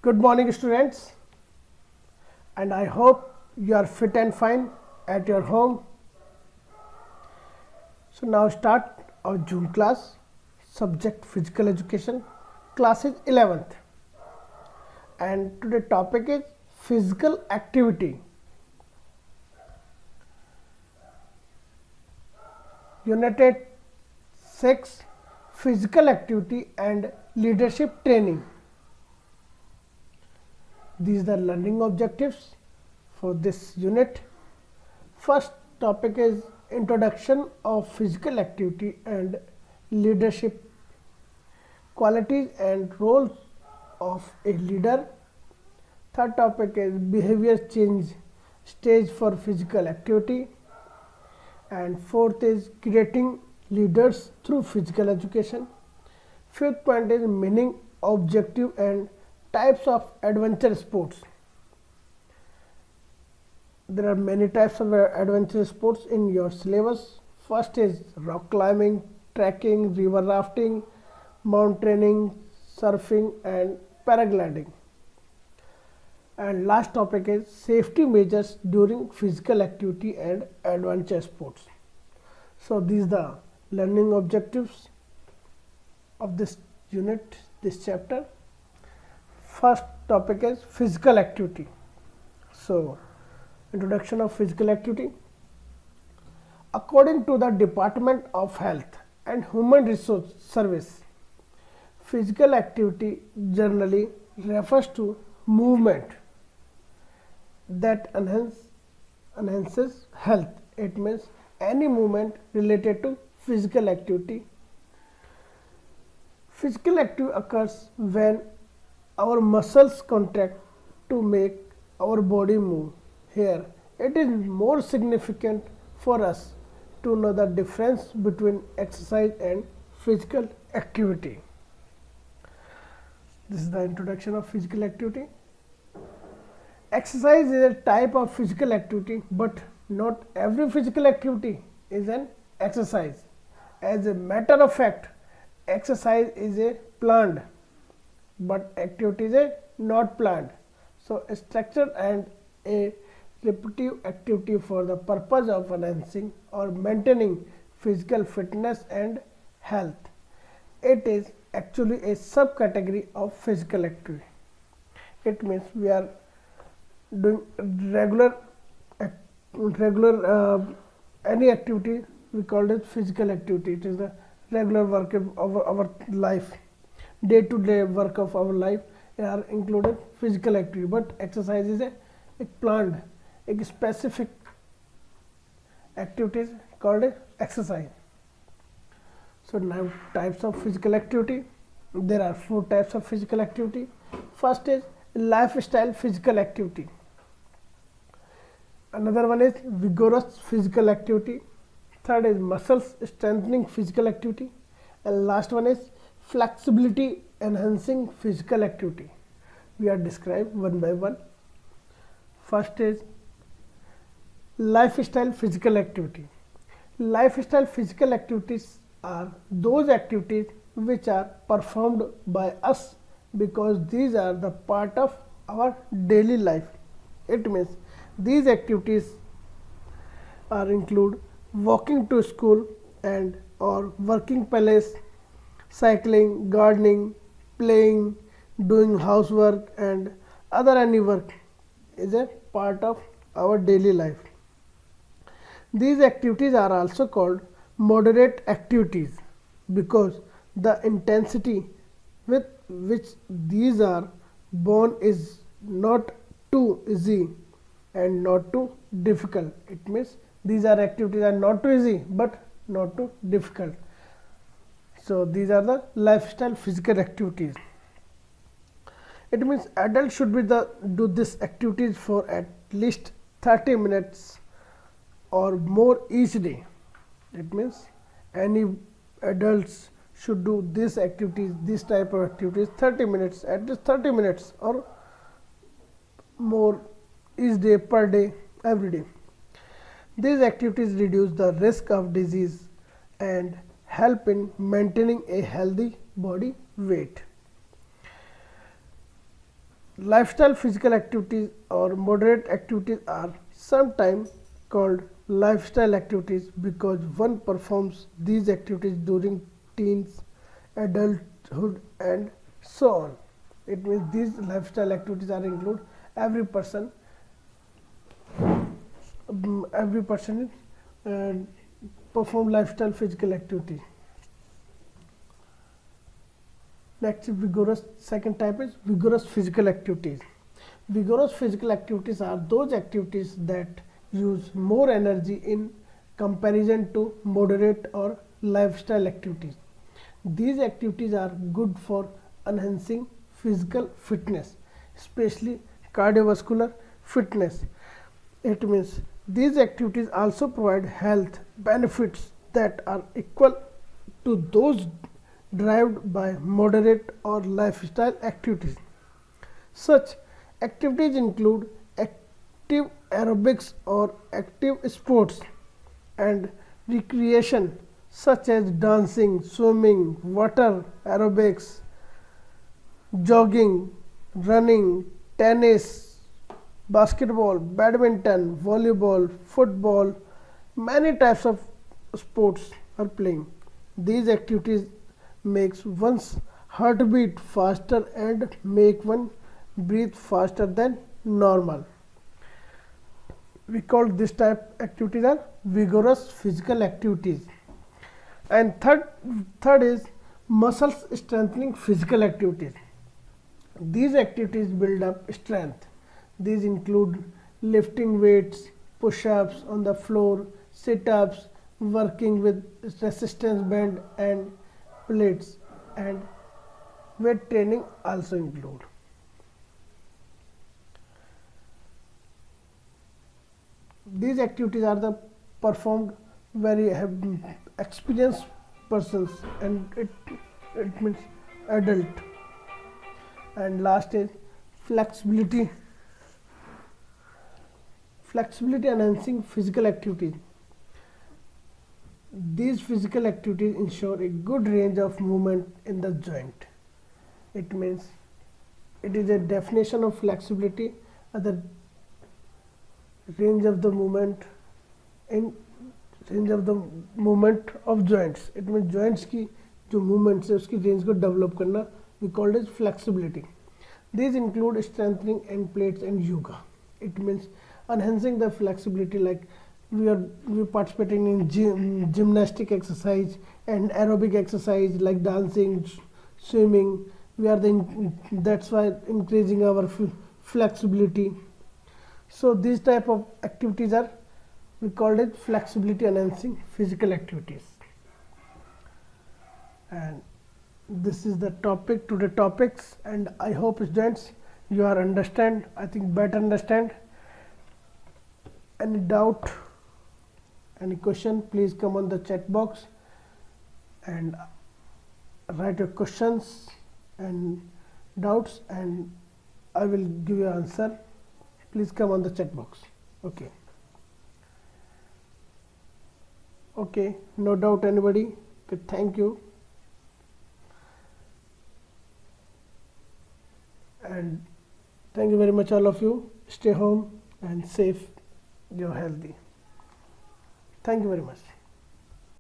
Good morning, students, and I hope you are fit and fine at your home. So now start our June class, subject physical education, class is 11th, and today topic is physical activity. Unit 6, physical activity and leadership training. These are the learning objectives for this unit. First topic is introduction of physical activity and leadership, qualities and roles of a leader. Third topic is behavior change stage for physical activity. And fourth is creating leaders through physical education. Fifth point is meaning, objective and types of adventure sports. There are many types of adventure sports in your syllabus. First is rock climbing, trekking, river rafting, mountaineering, surfing and paragliding. And last topic is safety measures during physical activity and adventure sports. So these are the learning objectives of this unit, this chapter. First topic is physical activity. So introduction of physical activity. According to the Department of Health and Human Resource Service, physical activity generally refers to movement that enhances health. It means any movement related to physical activity. Physical activity occurs when our muscles contract to make our body move. Here, it is more significant for us to know the difference between exercise and physical activity. This is the introduction of physical activity. Exercise is a type of physical activity, but not every physical activity is an exercise. As a matter of fact, exercise is a planned, but activity is a not planned. So a structured and a repetitive activity for the purpose of enhancing or maintaining physical fitness and health. It is actually a subcategory of physical activity. It means we are doing regular any activity, we call it physical activity. It is the regular work of our life, day-to-day work of our life are included physical activity, but exercise is a planned, a specific activities called a exercise. So now types of physical activity. There are 4 types of physical activity. First is lifestyle physical activity. Another one is vigorous physical activity. Third is muscles strengthening physical activity. And last one is flexibility enhancing physical activity. We are described one by one. First is lifestyle physical activity. Lifestyle physical activities are those activities which are performed by us because these are the part of our daily life. It means these activities are include walking to school and or working place, cycling, gardening, playing, doing housework and other any work is a part of our daily life. These activities are also called moderate activities because the intensity with which these are born is not too easy and not too difficult. It means these are activities are not too easy but not too difficult. So these are the lifestyle physical activities. It means adults should do this activities for at least 30 minutes or more each day. It means any adults should do this activities, this type of activities 30 minutes, at least 30 minutes or more each day, per day, every day. These activities reduce the risk of disease and help in maintaining a healthy body weight. Lifestyle physical activities or moderate activities are sometimes called lifestyle activities because one performs these activities during teens, adulthood, and so on. It means these lifestyle activities are include every person uh, perform lifestyle physical activity. Next is vigorous. Second type is vigorous physical activities. Vigorous physical activities are those activities that use more energy in comparison to moderate or lifestyle activities. These activities are good for enhancing physical fitness, especially cardiovascular fitness. It means these activities also provide health benefits that are equal to those derived by moderate or lifestyle activities. Such activities include active aerobics or active sports and recreation such as dancing, swimming, water aerobics, jogging, running, tennis, basketball, badminton, volleyball, football. Many types of sports are playing. These activities makes one's heartbeat faster and make one breathe faster than normal. We call this type activities are vigorous physical activities. And third is muscles strengthening physical activities. These activities build up strength. These include lifting weights, push-ups on the floor, sit-ups, working with resistance band and plates, and weight training also include. These activities are the performed very experienced persons, and it means adult. And last is flexibility enhancing physical activities. These physical activities ensure a good range of movement in the joint. It means it is a definition of flexibility at the range of the movement of joints. It means joints की जो movements है उसकी range को develop करना, we call it flexibility. These include strengthening end plates and yoga. It means enhancing the flexibility, like we participating in gymnastic exercise and aerobic exercise like dancing, swimming. That's why increasing our flexibility. So these type of activities are we called it flexibility enhancing physical activities. And this is the topic to the topics, and I hope students you are understand. I think better understand. Any doubt, any question, please come on the chat box and write your questions and doubts, and I will give you answer. Please come on the chat box. Okay, no doubt anybody? Okay, thank you. And thank you very much all of you. Stay home and safe. You're healthy. Thank you very much.